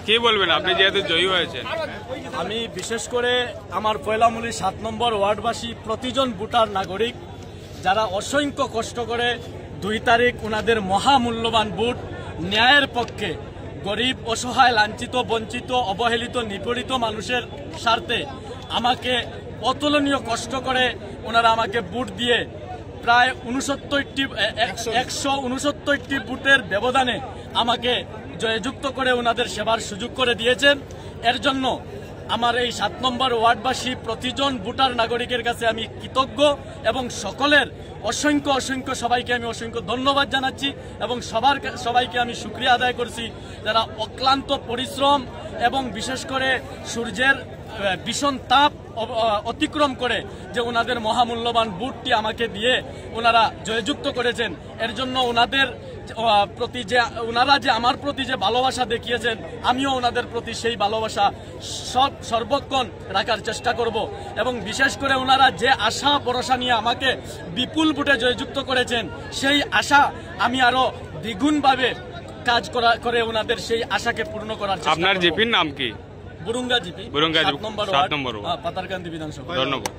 কি বলবেন আপনি যেহেতু জয়ী হয়েছে? আমি বিশেষ করে আমার পয়লামুলি 7 নম্বর ওয়ার্ডবাসী প্রতিজন ভোটার নাগরিক যারা অসংখ্য কষ্ট করে 2 তারিখ ওনাদের মহামূল্যবান ভোট ন্যায়ের পক্ষে গরিব অসহায় লাঞ্ছিত বঞ্চিত অবহেলিত নিপীড়িত মানুষের স্বার্থে আমাকে অতুলনীয় কষ্ট করে ওনারা আমাকে ভোট দিয়ে প্রায় 169টি ভোটের ব্যবধানে আমাকে জয়যুক্ত করে ওনাদের সেবার সুযোগ করে দিয়েছেন। এর জন্য আমার এই 7 নম্বর ওয়ার্ডবাসী প্রতিজন ভোটার নাগরিকের কাছে আমি কৃতজ্ঞ এবং সকলের অসংখ্য সবাইকে আমি অসংখ্য ধন্যবাদ জানাচ্ছি এবং সবাইকে আমি শুকরিয়া আদায় করছি যারা অক্লান্ত পরিশ্রম এবং বিশেষ করে সূর্যের ভীষণ তাপ অতিক্রম করে যে ওনাদের মহামূল্যবান ভোটটি আমাকে দিয়ে ওনারা জয়যুক্ত করেছেন। এর জন্য ওনাদের প্রতি যে ওনারা যে আমার প্রতি যে ভালোবাসা দেখিয়েছেন আমিও ওনাদের প্রতি সেই ভালোবাসা সর্বক্ষণ রাখার চেষ্টা করব এবং বিশেষ করে ওনারা যে আশা ভরসা নিয়ে আমাকে বিপুল ভোটে জয়যুক্ত করেছেন সেই আশা আমি আরো দ্বিগুণভাবে কাজ করে ওনাদের সেই আশাকে পূর্ণ করার চেষ্টা করব। আপনার জিপির নাম কি? বুরুঙ্গা জিপি, 7 নম্বর ওয়ার্ড, পাতারকান্দি বিধানসভা। ধন্যবাদ।